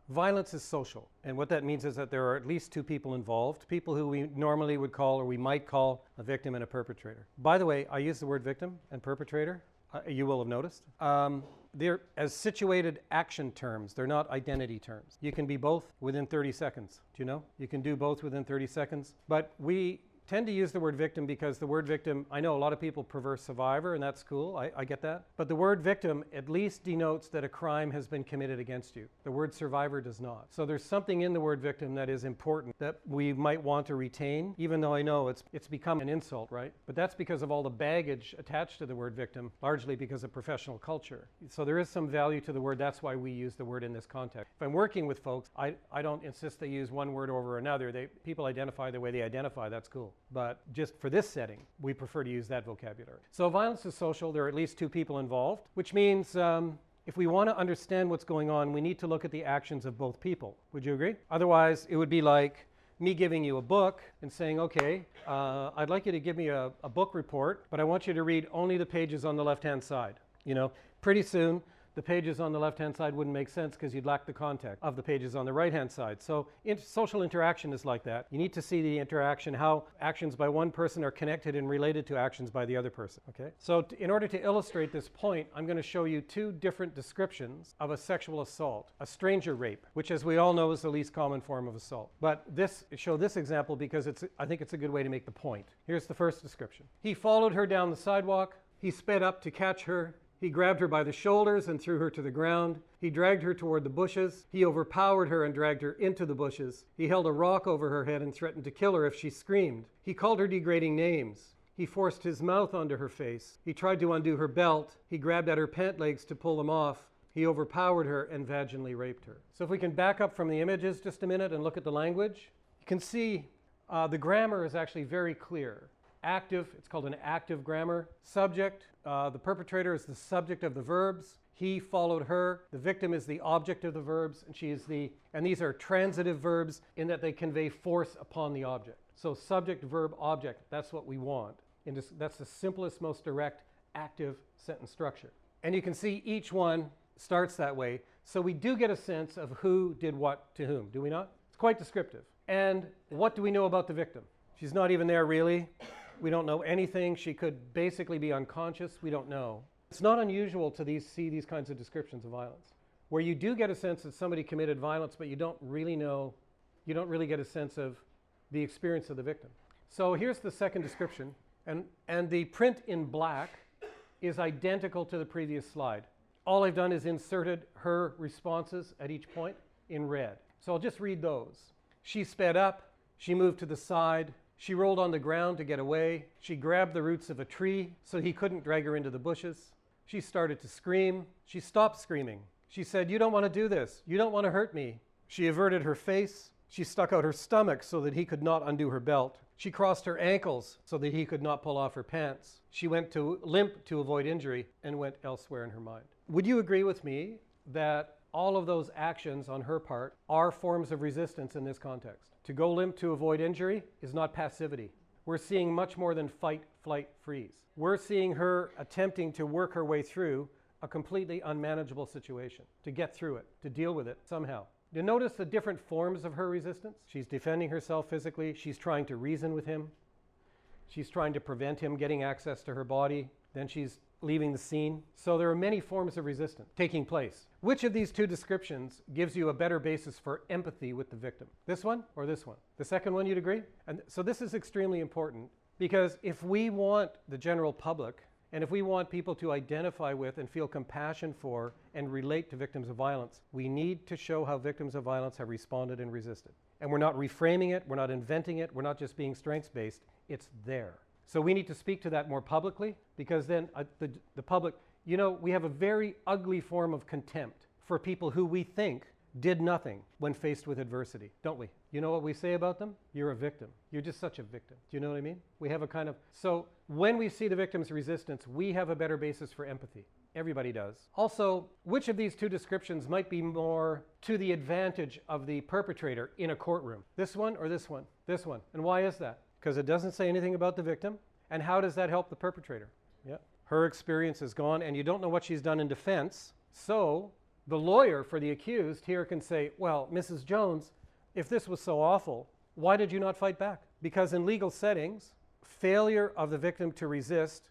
Violence is social, and what that means is that there are at least two people involved, people who we normally would call or we might call a victim and a perpetrator. By the way, I use the word victim and perpetrator, you will have noticed. They're as situated action terms, they're not identity terms. You can be both within 30 seconds, do you know? You can do both within 30 seconds, but we tend to use the word victim because the word victim, I know a lot of people prefer survivor, and that's cool, I get that. But the word victim at least denotes that a crime has been committed against you. The word survivor does not. So there's something in the word victim that is important that we might want to retain, even though I know it's become an insult, right? But that's because of all the baggage attached to the word victim, largely because of professional culture. So there is some value to the word, that's why we use the word in this context. If I'm working with folks, I don't insist they use one word over another. People identify the way they identify, that's cool. But just for this setting, we prefer to use that vocabulary. So violence is social. There are at least two people involved, which means if we want to understand what's going on, we need to look at the actions of both people. Would you agree? Otherwise, it would be like me giving you a book and saying, okay, I'd like you to give me a book report, but I want you to read only the pages on the left-hand side. You know, pretty soon, the pages on the left-hand side wouldn't make sense because you'd lack the context of the pages on the right-hand side. So social interaction is like that. You need to see the interaction, how actions by one person are connected and related to actions by the other person. Okay? So in order to illustrate this point, I'm going to show you two different descriptions of a sexual assault. A stranger rape, which as we all know is the least common form of assault. But show this example because I think it's a good way to make the point. Here's the first description. He followed her down the sidewalk. He sped up to catch her. He grabbed her by the shoulders and threw her to the ground. He dragged her toward the bushes. He overpowered her and dragged her into the bushes. He held a rock over her head and threatened to kill her if she screamed. He called her degrading names. He forced his mouth onto her face. He tried to undo her belt. He grabbed at her pant legs to pull them off. He overpowered her and vaginally raped her. So if we can back up from the images just a minute and look at the language, you can see the grammar is actually very clear. Active, it's called an active grammar. Subject, the perpetrator is the subject of the verbs. He followed her. The victim is the object of the verbs, and these are transitive verbs in that they convey force upon the object. So subject, verb, object, that's what we want. And that's the simplest, most direct, active sentence structure. And you can see each one starts that way. So we do get a sense of who did what to whom, do we not? It's quite descriptive. And what do we know about the victim? She's not even there really. We don't know anything. She could basically be unconscious. We don't know. It's not unusual to see these kinds of descriptions of violence, where you do get a sense that somebody committed violence, but you don't really get a sense of the experience of the victim. So here's the second description, and the print in black is identical to the previous slide. All I've done is inserted her responses at each point in red. So I'll just read those. She sped up. She moved to the side. She rolled on the ground to get away. She grabbed the roots of a tree so he couldn't drag her into the bushes. She started to scream. She stopped screaming. She said, "You don't want to do this. You don't want to hurt me." She averted her face. She stuck out her stomach so that he could not undo her belt. She crossed her ankles so that he could not pull off her pants. She went to limp to avoid injury and went elsewhere in her mind. Would you agree with me that all of those actions on her part are forms of resistance in this context? To go limp to avoid injury is not passivity. We're seeing much more than fight, flight, freeze. We're seeing her attempting to work her way through a completely unmanageable situation, to get through it, to deal with it somehow. You notice the different forms of her resistance? She's defending herself physically. She's trying to reason with him. She's trying to prevent him getting access to her body. Then she's leaving the scene. So there are many forms of resistance taking place. Which of these two descriptions gives you a better basis for empathy with the victim? This one or this one? The second one, you'd agree? And so this is extremely important because if we want the general public and if we want people to identify with and feel compassion for and relate to victims of violence, we need to show how victims of violence have responded and resisted. And we're not reframing it, we're not inventing it, we're not just being strengths-based, it's there. So we need to speak to that more publicly because then the public, we have a very ugly form of contempt for people who we think did nothing when faced with adversity, don't we? You know what we say about them? You're a victim. You're just such a victim. Do you know what I mean? We have a kind of, so when we see the victim's resistance, we have a better basis for empathy. Everybody does. Also, which of these two descriptions might be more to the advantage of the perpetrator in a courtroom? This one or this one? This one. And why is that? Because it doesn't say anything about the victim. And how does that help the perpetrator? Yeah. Her experience is gone and you don't know what she's done in defense. So The lawyer for the accused here can say, well, Mrs. Jones, if this was so awful, why did you not fight back? Because in legal settings, failure of the victim to resist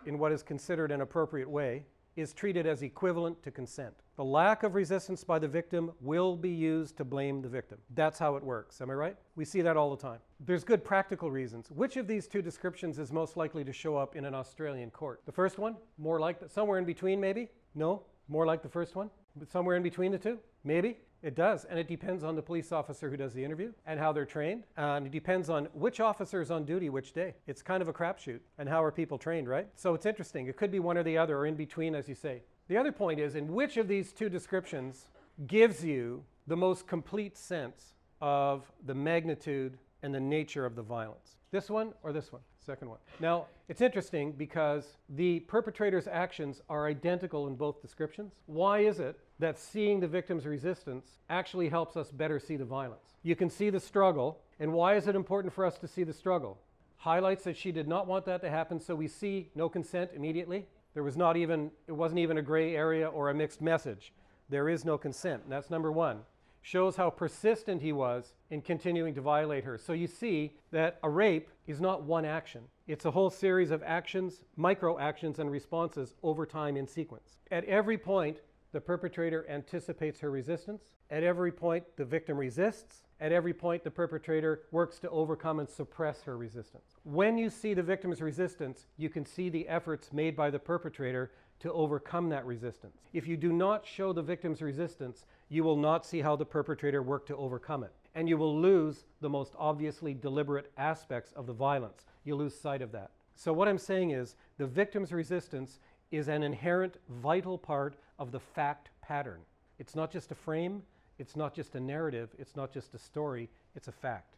in what is considered an appropriate way is treated as equivalent to consent. The lack of resistance by the victim will be used to blame the victim. That's how it works. Am I right? We see that all the time. There's good practical reasons. Which of these two descriptions is most likely to show up in an Australian court? The first one? More like somewhere in between, maybe? No? More like the first one? But somewhere in between the two? Maybe? It does, and it depends on the police officer who does the interview and how they're trained, and it depends on which officer is on duty which day. It's kind of a crapshoot, and how are people trained, right? So it's interesting. It could be one or the other, or in between, as you say. The other point is, in which of these two descriptions gives you the most complete sense of the magnitude and the nature of the violence? This one or this one? Second one. Now, it's interesting because the perpetrator's actions are identical in both descriptions. Why is it that seeing the victim's resistance actually helps us better see the violence? You can see the struggle, and why is it important for us to see the struggle? Highlights that she did not want that to happen, so we see no consent immediately. It wasn't even a gray area or a mixed message. There is no consent, and that's number one. Shows how persistent he was in continuing to violate her. So you see that a rape is not one action. It's a whole series of actions, micro actions and responses over time in sequence. At every point, the perpetrator anticipates her resistance. At every point, the victim resists. At every point, the perpetrator works to overcome and suppress her resistance. When you see the victim's resistance, you can see the efforts made by the perpetrator to overcome that resistance. If you do not show the victim's resistance, you will not see how the perpetrator worked to overcome it. And you will lose the most obviously deliberate aspects of the violence. You lose sight of that. So what I'm saying is, the victim's resistance is an inherent, vital part of the fact pattern. It's not just a frame, it's not just a narrative, it's not just a story, it's a fact.